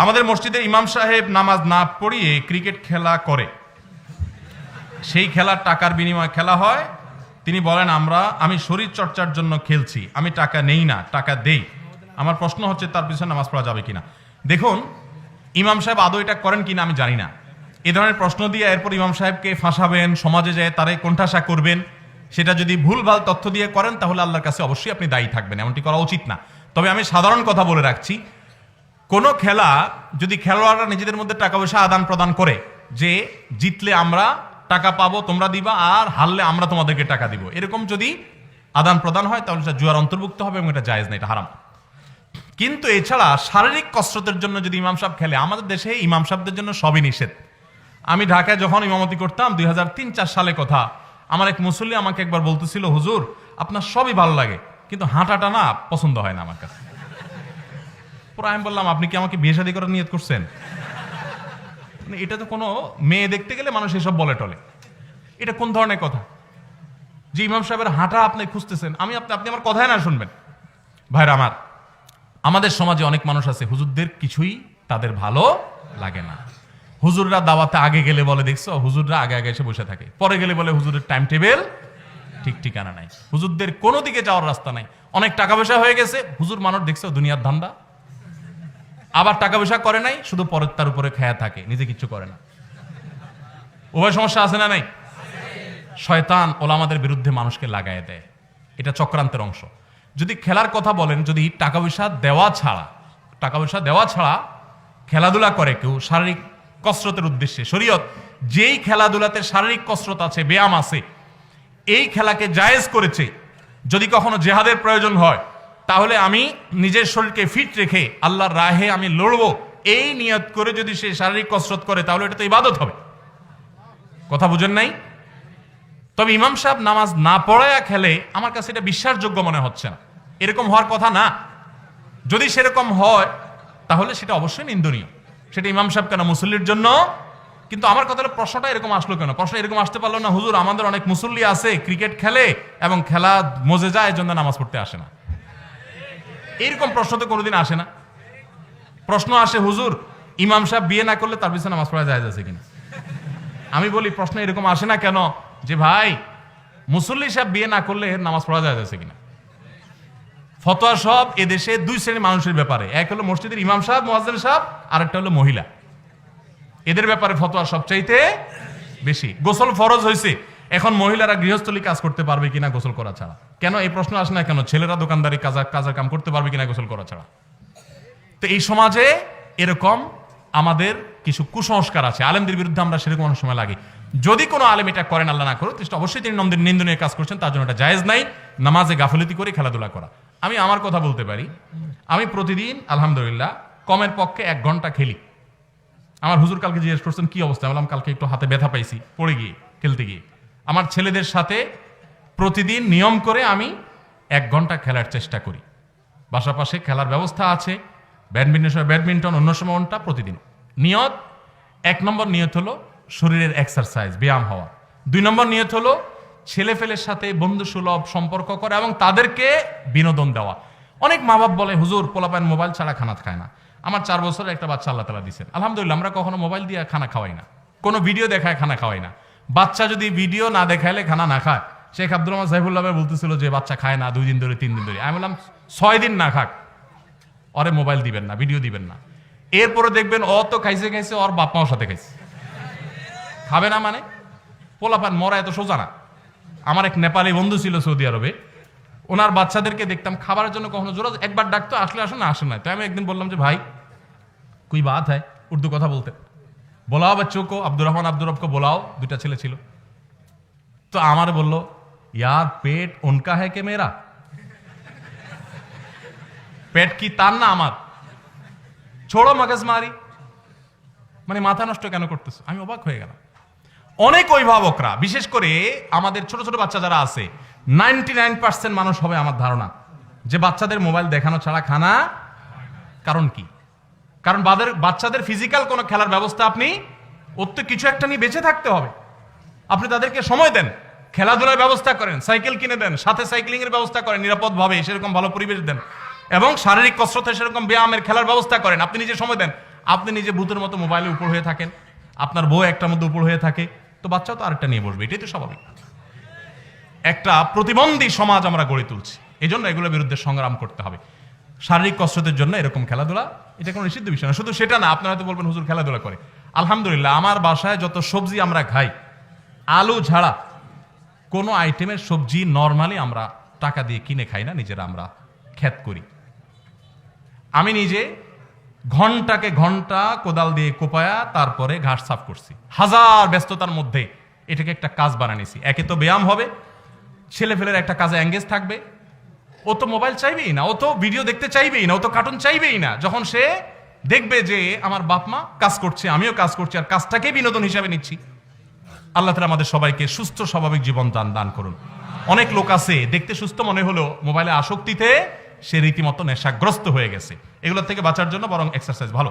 আমাদের মসজিদের ইমাম সাহেব নামাজ না পড়িয়ে ক্রিকেট খেলা করে, সেই খেলার টাকার বিনিময়ে খেলা হয়। তিনি বলেন আমি শরীর চর্চার জন্য খেলছি, আমি টাকা নেই না, টাকা দেই। আমার প্রশ্ন হচ্ছে তার পিছনে নামাজ পড়া যাবে কিনা। দেখুন, ইমাম সাহেব আদৌ এটা করেন কিনা আমি জানি না। এ ধরনের প্রশ্ন দিয়ে এরপর ইমাম সাহেবকে ফাঁসাবেন, সমাজে যায় তারে কোণঠাসা করবেন, সেটা যদি ভুলভাল তথ্য দিয়ে করেন তাহলে আল্লাহর কাছে অবশ্যই আপনি দায়ী থাকবেন। এমনটি করা উচিত না। তবে আমি সাধারণ কথা বলে রাখছি, কোনো খেলা যদি খেলোয়াড়রা নিজেদের মধ্যে টাকা পয়সা আদান প্রদান করে, যে জিতলে আমরা টাকা পাবো, তোমরা দিবা, আর হারলে আমরা তোমাদেরকে টাকা দিব, এরকম যদি আদান প্রদান হয় তাহলে সেটা জুয়ার অন্তর্ভুক্ত হবে এবং এটা জায়েজ না, এটা হারাম। কিন্তু এছাড়া শারীরিক কসরতের জন্য যদি ইমাম সাহেব খেলে, আমাদের দেশে ইমাম সাহেবদের জন্য সবই নিষেধ। আমি ঢাকায় যখন ইমামতি করতাম 2003-04 সালে কথা, আমার এক মুসল্লি আমাকে একবার বলতেছিল, হুজুর আপনার সবই ভালো লাগে কিন্তু হাঁটাটা না পছন্দ হয় না আমার কাছে। পুরো আমি বললাম, আপনি কি আমাকে বিয়ে শাদী করার নিয়ত করছেন? এটা তো কোনো মেয়ে দেখতে গেলে মানুষ এসব বলে টলে, এটা কোন ধরনের কথা যে ইমাম সাহেবের হাঁটা আপনি খুঁজতেছেন? আপনি আমার কথাই না শুনবেন। ভাইরা আমার, আমাদের সমাজে অনেক মানুষ আছে হুজুরদের কিছুই তাদের ভালো লাগে না। হুজুররা দাওয়াতে আগে গেলে বলে, দেখছো হুজুররা আগে আগে এসে বসে থাকে, পরে গেলে বলে হুজুরের টাইম টেবিল ঠিক ঠিকানা নাই, হুজুরদের কোনো দিকে যাওয়ার রাস্তা নাই, অনেক টাকা পয়সা হয়ে গেছে, হুজুর মানুষ দেখছো দুনিয়ার ধান্দা, আবার টাকা পয়সা করে নাই, শুধু পরের তার উপরে খেয়া থাকে, নিজে কিচ্ছু করে না। উভয় সমস্যা আছে না নাই? শয়তান ওলামাদের বিরুদ্ধে মানুষকে লাগায় দেয়, এটা চক্রান্তের অংশ। যদি খেলার কথা বলেন, যদি টাকা পয়সা দেওয়া ছাড়া খেলাধুলা করে কেউ শারীরিক কসরতের উদ্দেশ্যে, শরীয়ত যেই খেলাধুলাতে শারীরিক কসরত আছে, ব্যায়াম আছে, এই খেলাকে জায়েজ করেছে। যদি কখনো জেহাদের প্রয়োজন হয় তাহলে আমি নিজের শরীরকে ফিট রেখে আল্লাহর রাহে আমি লড়বো, এই নিয়ত করে যদি সে শারীরিক কসরত করে তাহলে এটা তো ইবাদত হবে। কথা বুঝেন নাই? তবে ইমাম সাহেব নামাজ না পড়ায়া খেলে আমার কাছে এটা বিশ্বাসযোগ্য মনে হচ্ছে না, এরকম হওয়ার কথা না। যদি সেরকম হয় তাহলে সেটা অবশ্যই নিন্দনীয়, সেটা ইমাম সাহেব কেন, মুসল্লির জন্য। কিন্তু আমার কথা হলো, প্রশ্নটা এরকম আসলো কেন? প্রশ্ন এরকম আসতে পারলো না, হুজুর আমাদের অনেক মুসল্লি আছে ক্রিকেট খেলে এবং খেলা মজে যায়, এজন্য নামাজ পড়তে আসে না। এইরকম প্রশ্ন তো কোনোদিন আসে না। প্রশ্ন আসে, হুজুর ইমাম সাহেব বিয়ে না করলে তার পিছনে নামাজ পড়া যায় আছে কিনা। আমি বলি, প্রশ্ন এরকম আসে না কেন যে ভাই মুসল্লি সাহেব বিয়ে না করলে নামাজ পড়া যায় আছে কিনা। ফতোয়া সব এদেশে দুই শ্রেণীর মানুষের ব্যাপারে, এক হলো মসজিদের ইমাম সাহেব, মুয়াজ্জিন সাহেব, আর একটা হলো মহিলা। এদের ব্যাপারে ফতোয়া সবচাইতে বেশি। গোসল ফরজ হয়েছে, এখন মহিলারা গৃহস্থলী কাজ করতে পারবে কিনা গোসল করা ছাড়া। কেন এই প্রশ্ন আসে না কেন? ছেলেরা দোকানদারি কাজের কাম করতে পারবে কিনা গোসল করা ছাড়া। তো এই সমাজে এরকম আমাদের কিছু কুসংস্কার আছে, আলেমদের বিরুদ্ধে আমরা সেরকম অনেক সময় লাগি। যদি কোনো আলেম এটা করেন, আল্লাহ না করুক, অবশ্যই তিনি নিন্দনীয় কাজ করছেন, তার জন্য এটা জায়েজ নাই নামাজে গাফিলতি করে খেলাধুলা করা। আমি আমার কথা বলতে পারি, আমি প্রতিদিন আলহামদুলিল্লাহ কমের পক্ষে 1 ঘন্টা খেলি। আমার হুজুর কালকে জিজ্ঞেস করছেন কি অবস্থা, বললাম কালকে একটু হাতে ব্যথা পাইছি পড়ে গিয়ে খেলতে গিয়ে। আমার ছেলেদের সাথে প্রতিদিন নিয়ম করে আমি 1 ঘন্টা খেলার চেষ্টা করি। বাসার পাশে খেলার ব্যবস্থা আছে, ব্যাডমিন্টন, অন্য সময় ঘন্টা প্রতিদিন। নিয়ত, 1 নম্বর নিয়ত হলো শরীরের এক্সারসাইজ, ব্যায়াম হওয়া। 2 নম্বর নিয়ত হলো ছেলেফেলের সাথে বন্ধু সুলভ সম্পর্ক করা এবং তাদেরকে বিনোদন দেওয়া। অনেক মা বাপ বলে, হুজুর পোলাপান মোবাইল ছাড়া খানা খায় না। আমার 4 বছরের একটা বাচ্চা আল্লাহ তাআলা দিয়েছেন, আলহামদুলিল্লাহ। আমরা কখনো মোবাইল দিয়ে খানা খাওয়াই না, কোনো ভিডিও দেখায় খানা খাওয়াই না। বাচ্চা যদি ভিডিও না দেখাইলে খানা না খায়, শেখ আব্দুর রহমান সাইফুল্লাহ বলতেছিল যে বাচ্চা খায় না 2 দিন ধরে 3 দিন ধরে। আমি বললাম 6 দিন না খাক, ওরে মোবাইল দিবেন না, ভিডিও দিবেন না। এরপরে দেখবেন ও তো খাইছে ওর বাপ মাও সাথে খাইছে। খাবে না মানে পোলাপান মরা এত সোজা না। আমার এক নেপালি বন্ধু ছিল সৌদি আরবে, ওনার বাচ্চাদেরকে দেখতাম খাবারের জন্য কখনো জোর একবার ডাকতো, আসলে আসে না, আসে না। তো আমি একদিন বললাম যে ভাই কুই বাত হ্যায়, উর্দু কথা বলতে, বোলাও বাচ্চো কো, আব্দুর রহমান আব্দুর রবকে বোলাও, 2টা ছেলে ছিল। তো আমার বললো, ইয়ার পেট উনকা হ্যায় কে মেরা, পেট কি তার না আমার, ছোড়ো মগজ মারি, মানে মাথা নষ্ট কেন করতেছো। আমি অবাক হয়ে গেলাম। অনেক অভিভাবকরা, বিশেষ করে আমাদের ছোট ছোট বাচ্চা যারা আছে, 99% মানুষ হবে আমার ধারণা যে বাচ্চাদের মোবাইল দেখানো ছাড়া খানা। কারণ কি? কারণ বাচ্চাদের ফিজিক্যাল কোনো খেলার ব্যবস্থা আপনি, ওর তো কিছু একটা নিয়ে বেঁচে থাকতে হবে। আপনি তাদেরকে সময় দেন, খেলাধুলার ব্যবস্থা করেন, সাইকেল কিনে দেন, সাথে সাইক্লিং এর ব্যবস্থা করেন নিরাপদভাবে, সেরকম ভালো পরিবেশ দেন, এবং শারীরিক কসরতে সেরকম ব্যায়ামের খেলার ব্যবস্থা করেন। আপনি নিজে সময় দেন। আপনি নিজে ভূতের মতো মোবাইলে উপর হয়ে থাকেন, আপনার বউ একটার মধ্যে উপর হয়ে থাকে, তো বাচ্চাও তো আরেকটা নিয়ে বসবে, এটাই তো স্বাভাবিক। একটা প্রতিবন্ধী সমাজ আমরা গড়ে তুলছি, এই জন্য এগুলোর বিরুদ্ধে সংগ্রাম করতে হবে। শারীরিক কসরতের জন্য এরকম খেলাধুলা, এটা কোনো নিষিদ্ধ বিষয় না। শুধু সেটা না, আপনারা হয়তো বলবেন হুজুর খেলাধুলা করে। আলহামদুলিল্লাহ, আমার বাসায় যত সবজি আমরা খাই, আলু ছাড়া কোনো আইটেমের সবজি নর্মালি আমরা টাকা দিয়ে কিনে খাই না, নিজেরা আমরা ক্ষেত করি। আমি নিজে ঘন্টাকে ঘন্টা কোদাল দিয়ে কোপায়া তারপরে ঘাস সাফ করছি, হাজার ব্যস্ততার মধ্যে এটাকে একটা কাজ বানানিছি। একে তো ব্যায়াম হবে, ছেলে ফেলের একটা কাজে এঙ্গেজ থাকবে, ও তো মোবাইল চাইবেই না, ও তো ভিডিও দেখতে চাইবেই না, ও তো কার্টুন চাইবেই না। যখন সে দেখবে যে আমার বাপ মা কাজ করছে, আমিও কাজ করছি, আর কাজটাকে বিনোদন হিসাবে নিচ্ছি। আল্লাহ তাআলা আমাদের সবাইকে সুস্থ স্বাভাবিক জীবন দান করুন। অনেক লোক আছে দেখতে সুস্থ মনে হলো, মোবাইলে আসক্তিতে সে রীতিমতো নেশাগ্রস্ত হয়ে গেছে। এগুলোর থেকে বাঁচার জন্য বরং এক্সারসাইজ ভালো।